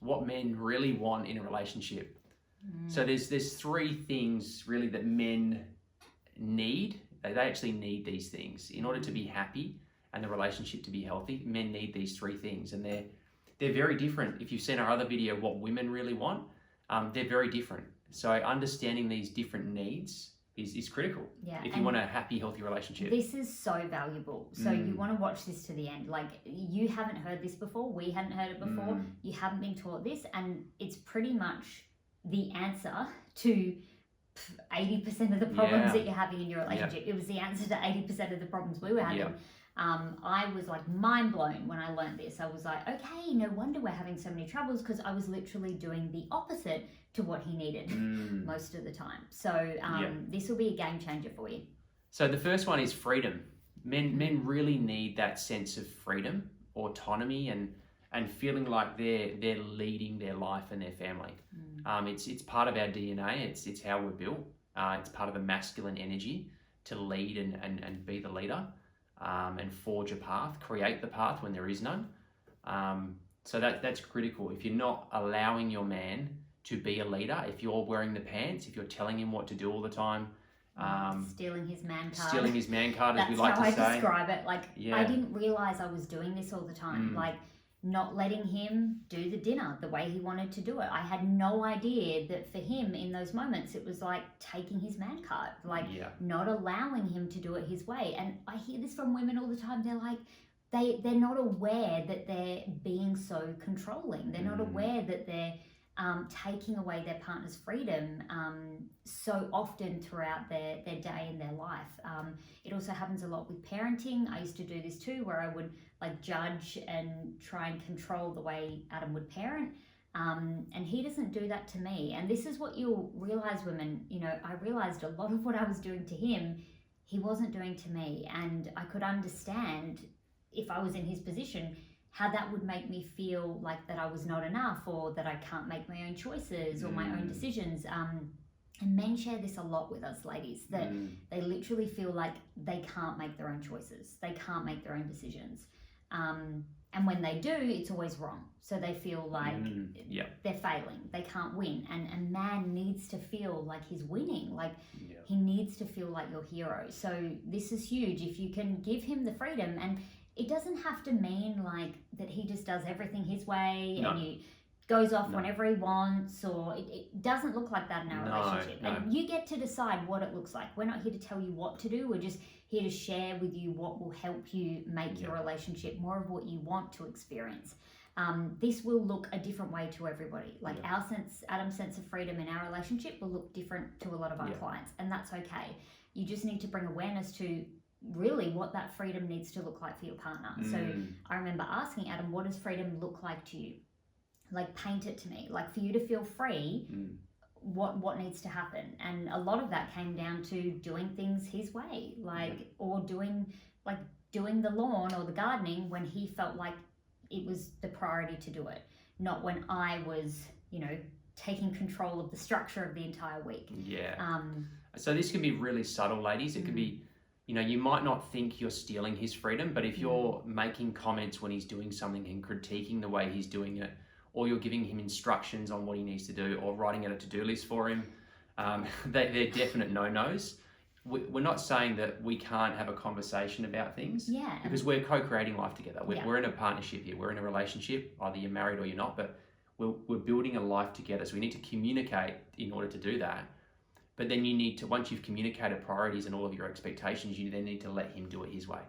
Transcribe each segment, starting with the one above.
what men really want in a relationship. So there's three things really that men need. They actually need these things in order to be happy and the relationship to be healthy. Men need these three things, and they're very different. If you've seen our other video, what women really want, they're very different. So understanding these different needs is critical if you want a happy, healthy relationship. This is so valuable. So you want to watch this to the end. Like, you haven't heard this before. We hadn't heard it before. You haven't been taught this. And it's pretty much the answer to 80% of the problems that you're having in your relationship. It was the answer to 80% of the problems we were having. I was like mind blown when I learned this. I was like, okay, no wonder we're having so many troubles, because I was literally doing the opposite to what he needed most of the time. So this will be a game changer for you. So the first one is freedom. Men really need that sense of freedom, autonomy, and feeling like they're leading their life and their family. It's part of our DNA. It's how we're built. It's part of the masculine energy to lead and be the leader. And forge a path, create the path when there is none. So that's critical. If you're not allowing your man to be a leader, if you're wearing the pants, if you're telling him what to do all the time, stealing his man card. Stealing his man card, as we like to say. That's how I describe it. Like, I didn't realize I was doing this all the time. Like, not letting him do the dinner the way he wanted to do it. I had no idea that for him in those moments, it was like taking his man card, like not allowing him to do it his way. And I hear this from women all the time. They're like, they're not aware that they're being so controlling. They're not aware that they're taking away their partner's freedom so often throughout their day and their life. It also happens a lot with parenting. I used to do this too, where I would like judge and try and control the way Adam would parent. And he doesn't do that to me. And this is what you'll realize, women, you know, I realized a lot of what I was doing to him, he wasn't doing to me. And I could understand, if I was in his position, how that would make me feel like that I was not enough, or that I can't make my own choices or my own decisions. And men share this a lot with us, ladies, that they literally feel like they can't make their own choices. They can't make their own decisions. And when they do, it's always wrong. So they feel like they're failing. They can't win. And a man needs to feel like he's winning. Like he needs to feel like your hero. So this is huge. If you can give him the freedom, and it doesn't have to mean like that he just does everything his way and he goes off whenever he wants, or it doesn't look like that in our relationship. And you get to decide what it looks like. We're not here to tell you what to do. We're just here to share with you what will help you make your relationship more of what you want to experience. This will look a different way to everybody. Like Adam's sense of freedom in our relationship will look different to a lot of our clients, and that's okay. You just need to bring awareness to really what that freedom needs to look like for your partner. So I remember asking Adam, what does freedom look like to you? Like, paint it to me. Like, for you to feel free, what needs to happen? And a lot of that came down to doing things his way, like, or doing the lawn or the gardening when he felt like it was the priority to do it, not when I was, you know, taking control of the structure of the entire week. So this can be really subtle, ladies. It can be, you know, you might not think you're stealing his freedom, but if you're making comments when he's doing something and critiquing the way he's doing it, or you're giving him instructions on what he needs to do, or writing out a to-do list for him, they're definite no-nos. We're not saying that we can't have a conversation about things, because we're co-creating life together. We're in a partnership here. We're in a relationship. Either you're married or you're not, but we're building a life together. So we need to communicate in order to do that. But then you need to, once you've communicated priorities and all of your expectations, you then need to let him do it his way.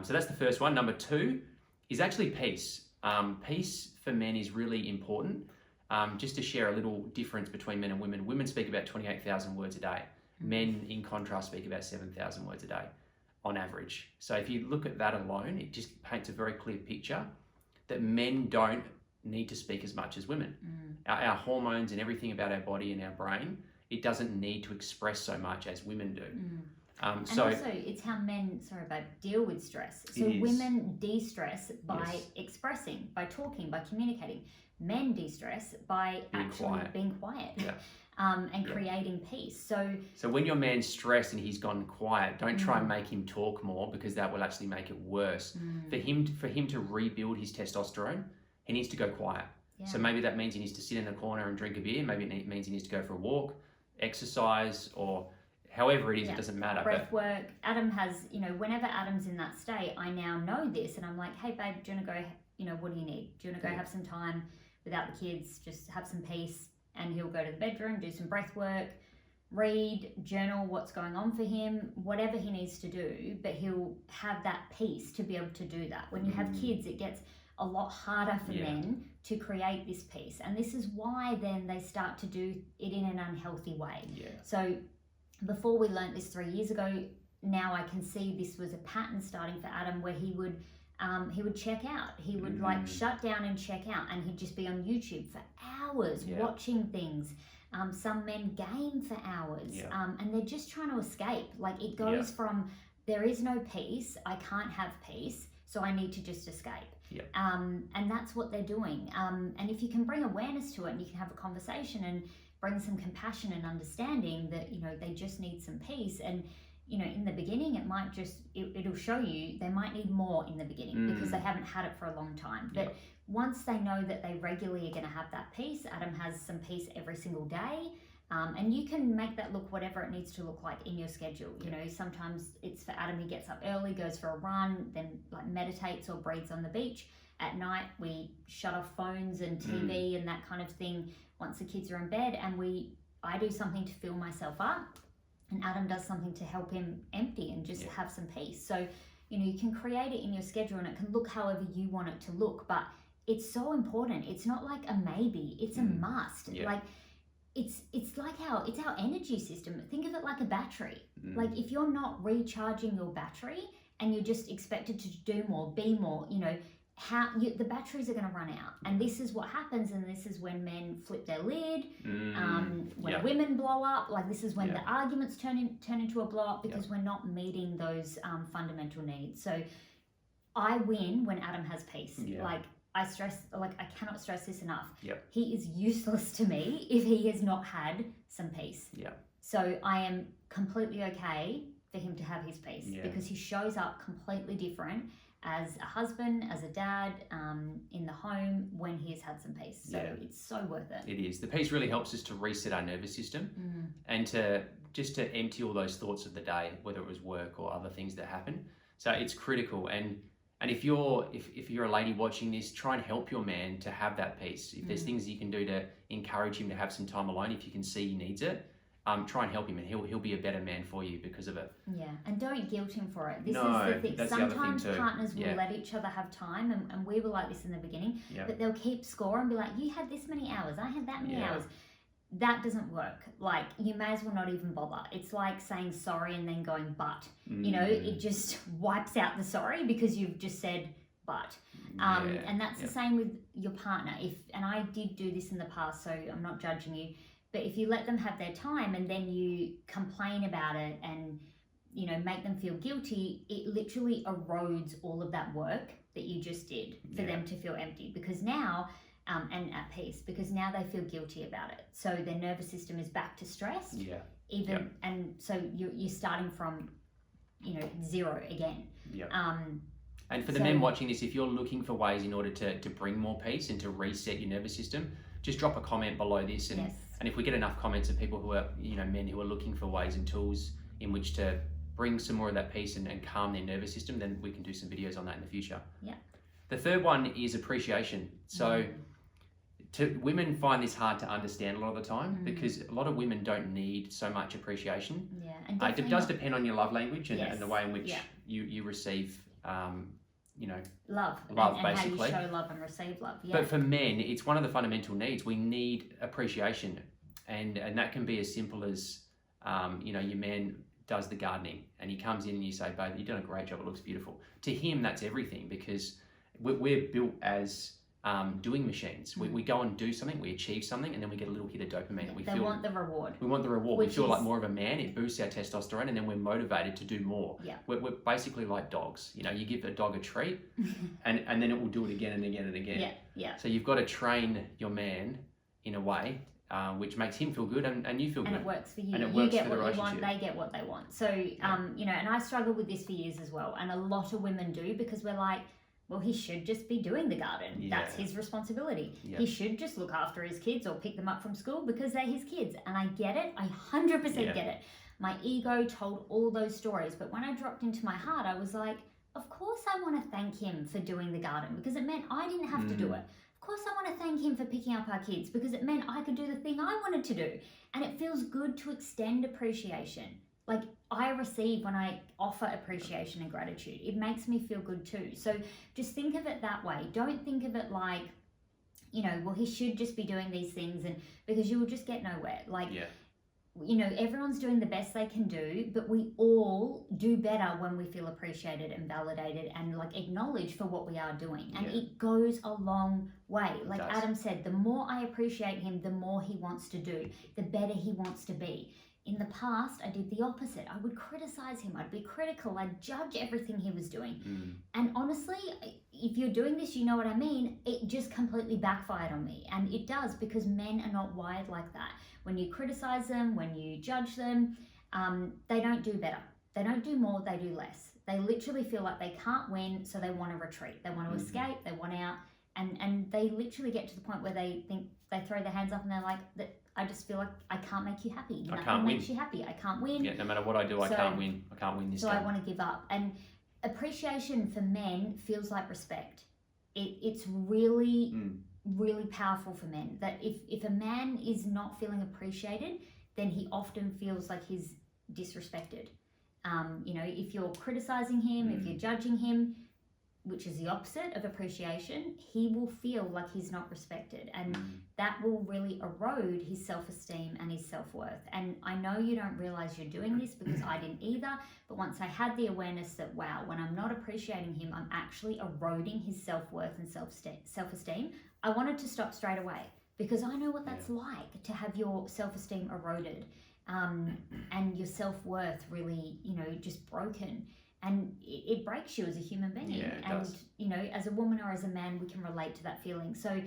So that's the first one. Number 2 is actually peace. Peace for men is really important. Just to share a little difference between men and women. Women speak about 28,000 words a day. Men, in contrast, speak about 7,000 words a day on average. So if you look at that alone, it just paints a very clear picture that men don't need to speak as much as women. Our hormones and everything about our body and our brain, it doesn't need to express so much as women do. And also, it's how men, deal with stress. So women de-stress by expressing, by talking, by communicating. Men de-stress by being quiet. And creating peace. So when your man's stressed and he's gone quiet, don't try and make him talk more, because that will actually make it worse. For him to rebuild his testosterone, he needs to go quiet. Yeah. So maybe that means he needs to sit in a corner and drink a beer. Maybe it means he needs to go for a walk, exercise, or however it is, it doesn't matter. Breath work. Adam has, whenever Adam's in that state, I now know this, and I'm like, hey babe, do you want to go, what do you need? Do you want to go have some time without the kids, just have some peace? And he'll go to the bedroom, do some breath work, read, journal what's going on for him, whatever he needs to do, but he'll have that peace to be able to do that. When you have kids, it gets a lot harder for men to create this peace. And this is why then they start to do it in an unhealthy way. Yeah. So before we learnt this 3 years ago, now I can see this was a pattern starting for Adam where he would check out. He would like shut down and check out, and he'd just be on YouTube for hours watching things. Some men game for hours, and they're just trying to escape. Like it goes from there is no peace, I can't have peace, so I need to just escape. And that's what they're doing. And if you can bring awareness to it, and you can have a conversation and bring some compassion and understanding that they just need some peace. And in the beginning, it might just it'll show you they might need more in the beginning because they haven't had it for a long time. But once they know that they regularly are going to have that peace, Adam has some peace every single day. And you can make that look whatever it needs to look like in your schedule. Sometimes it's for Adam, he gets up early, goes for a run, then like meditates or breathes on the beach. At night, we shut off phones and TV and that kind of thing once the kids are in bed, and I do something to fill myself up, and Adam does something to help him empty and just have some peace. So, you can create it in your schedule, and it can look however you want it to look, but it's so important. It's not like a maybe, it's a must. Like it's like it's our energy system. Think of it like a battery. Like if you're not recharging your battery and you're just expected to do more, be more, the batteries are going to run out. And this is what happens, and this is when men flip their lid, when women blow up. Like this is when the arguments turn into a blow up because we're not meeting those fundamental needs. So I win when Adam has peace. I cannot stress this enough. He is useless to me if he has not had some peace. So I am completely okay for him to have his peace because he shows up completely different as a husband, as a dad, in the home when he has had some peace. So it's so worth it. It is. The peace really helps us to reset our nervous system and to empty all those thoughts of the day, whether it was work or other things that happen. So it's critical. And if you're a lady watching this, try and help your man to have that peace. If there's things you can do to encourage him to have some time alone, if you can see he needs it, try and help him, and he'll be a better man for you because of it. Yeah, and don't guilt him for it. This is the thing. Sometimes partners will let each other have time, and we were like this in the beginning, but they'll keep score and be like, you had this many hours, I had that many hours. That doesn't work. Like, you may as well not even bother. It's like saying sorry and then going but. It just wipes out the sorry because you've just said but. And that's the same with your partner. And I did do this in the past, so I'm not judging you. But if you let them have their time and then you complain about it and, make them feel guilty, it literally erodes all of that work that you just did for them to feel empty. Because now, and at peace, because now they feel guilty about it. So their nervous system is back to stress. And so you're starting from, zero again. And for the men watching this, if you're looking for ways in order to bring more peace and to reset your nervous system, just drop a comment below this. And if we get enough comments of people who are, men who are looking for ways and tools in which to bring some more of that peace and calm their nervous system, then we can do some videos on that in the future. The third one is appreciation. So women find this hard to understand a lot of the time because a lot of women don't need so much appreciation. And it does depend on your love language and the way in which you receive love and basically. How you show love and receive love. But for men, it's one of the fundamental needs. We need appreciation, and that can be as simple as your man does the gardening and he comes in and you say, babe, you've done a great job, it looks beautiful. To him, that's everything, because we're built as doing machines. We go and do something, we achieve something, and then we get a little hit of dopamine. They want the reward. We want the reward. We feel like more of a man. It boosts our testosterone, and then we're motivated to do more. We're basically like dogs. You give a dog a treat, and then it will do it again and again and again. So you've got to train your man in a way which makes him feel good and you feel good. And it works for you. And it you works get for the what you relationship. want, they get what they want. So, and I struggled with this for years as well. And a lot of women do, because we're like, well, he should just be doing the garden. That's his responsibility. He should just look after his kids or pick them up from school because they're his kids. And I get it. I 100% get it. My ego told all those stories. But when I dropped into my heart, I was like, of course I want to thank him for doing the garden because it meant I didn't have to do it. Of course I want to thank him for picking up our kids because it meant I could do the thing I wanted to do. And it feels good to extend appreciation. Like I receive when I offer appreciation and gratitude. It makes me feel good too. So just think of it that way. Don't think of it like, you know, well, he should just be doing these things, and because you will just get nowhere. Like, you know, everyone's doing the best they can do, but we all do better when we feel appreciated and validated and like acknowledged for what we are doing. And it goes a long way. Like Adam said, the more I appreciate him, the more he wants to do, the better he wants to be. In the past, I did the opposite. I would criticize him. I'd be critical. I'd judge everything he was doing. And honestly, if you're doing this, you know what I mean. It just completely backfired on me. And it does, because men are not wired like that. When you criticize them, when you judge them, they don't do better. They don't do more, they do less. They literally feel like they can't win, so they want to retreat. They want to escape, they want out. And they literally get to the point where they think, they throw their hands up and they're like, I just feel like I can't make you happy. Nothing makes you happy. I can't win. Yeah, no matter what I do, I can't win. I can't win this game. So I want to give up. And appreciation for men feels like respect. It's really, really powerful for men. That if a man is not feeling appreciated, then he often feels like he's disrespected. You know, if you're criticizing him, if you're judging him, which is the opposite of appreciation, he will feel like he's not respected, and that will really erode his self-esteem and his self-worth. And I know you don't realize you're doing this, because I didn't either, but once I had the awareness that, wow, when I'm not appreciating him, I'm actually eroding his self-worth and self-esteem, I wanted to stop straight away, because I know what that's like, to have your self-esteem eroded, and your self-worth really, you know, just broken. And it breaks you as a human being. Yeah, it and, does. You know, as a woman or as a man, we can relate to that feeling. So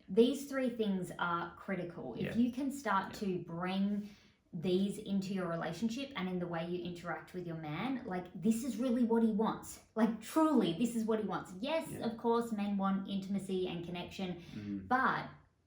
these three things are critical. If you can start to bring these into your relationship and in the way you interact with your man, like, this is really what he wants. Like, truly, this is what he wants. Yes, of course, men want intimacy and connection, but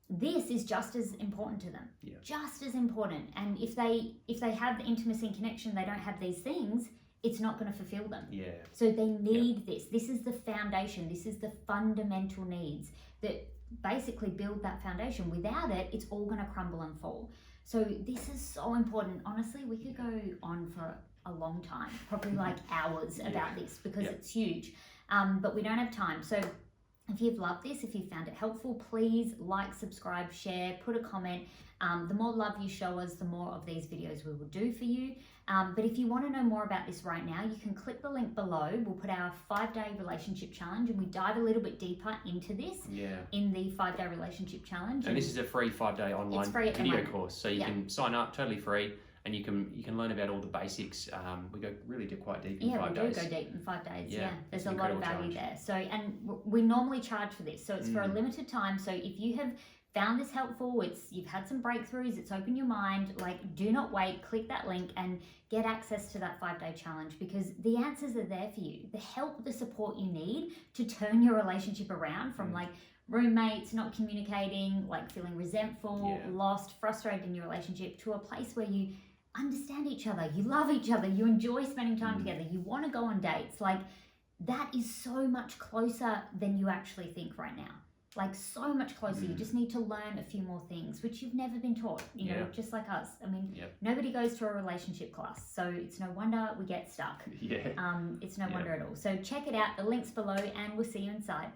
this is just as important to them. Just as important. And if they have the intimacy and connection, they don't have these things, it's not going to fulfill them. So they need this. This is the foundation. This is the fundamental needs that basically build that foundation. Without it, it's all going to crumble and fall. So this is so important. Honestly, we could go on for a long time, probably like hours about this, because it's huge. But we don't have time. So if you've loved this, if you found it helpful, please like, subscribe, share, put a comment. The more love you show us, the more of these videos we will do for you. But if you want to know more about this right now, you can click the link below. We'll put our 5-day relationship challenge, and we dive a little bit deeper into this in the 5-day relationship challenge. And this is a free 5-day online video course, so you can sign up, totally free, and you can learn about all the basics. We go really quite deep in 5 days. Yeah, we do go deep in 5 days. There's a lot of value there. So, and we normally charge for this, so it's for a limited time. So if you have found this helpful, you've had some breakthroughs, it's opened your mind, like, do not wait, click that link and get access to that 5-day challenge, because the answers are there for you. The help, the support you need to turn your relationship around from like roommates, not communicating, like feeling resentful, lost, frustrated in your relationship, to a place where you understand each other, you love each other, you enjoy spending time together, you want to go on dates. Like, that is so much closer than you actually think right now. Like, so much closer. You just need to learn a few more things, which you've never been taught, you know, just like us. I mean, nobody goes to a relationship class, so it's no wonder we get stuck. It's no wonder at all. So check it out. The link's below, and we'll see you inside.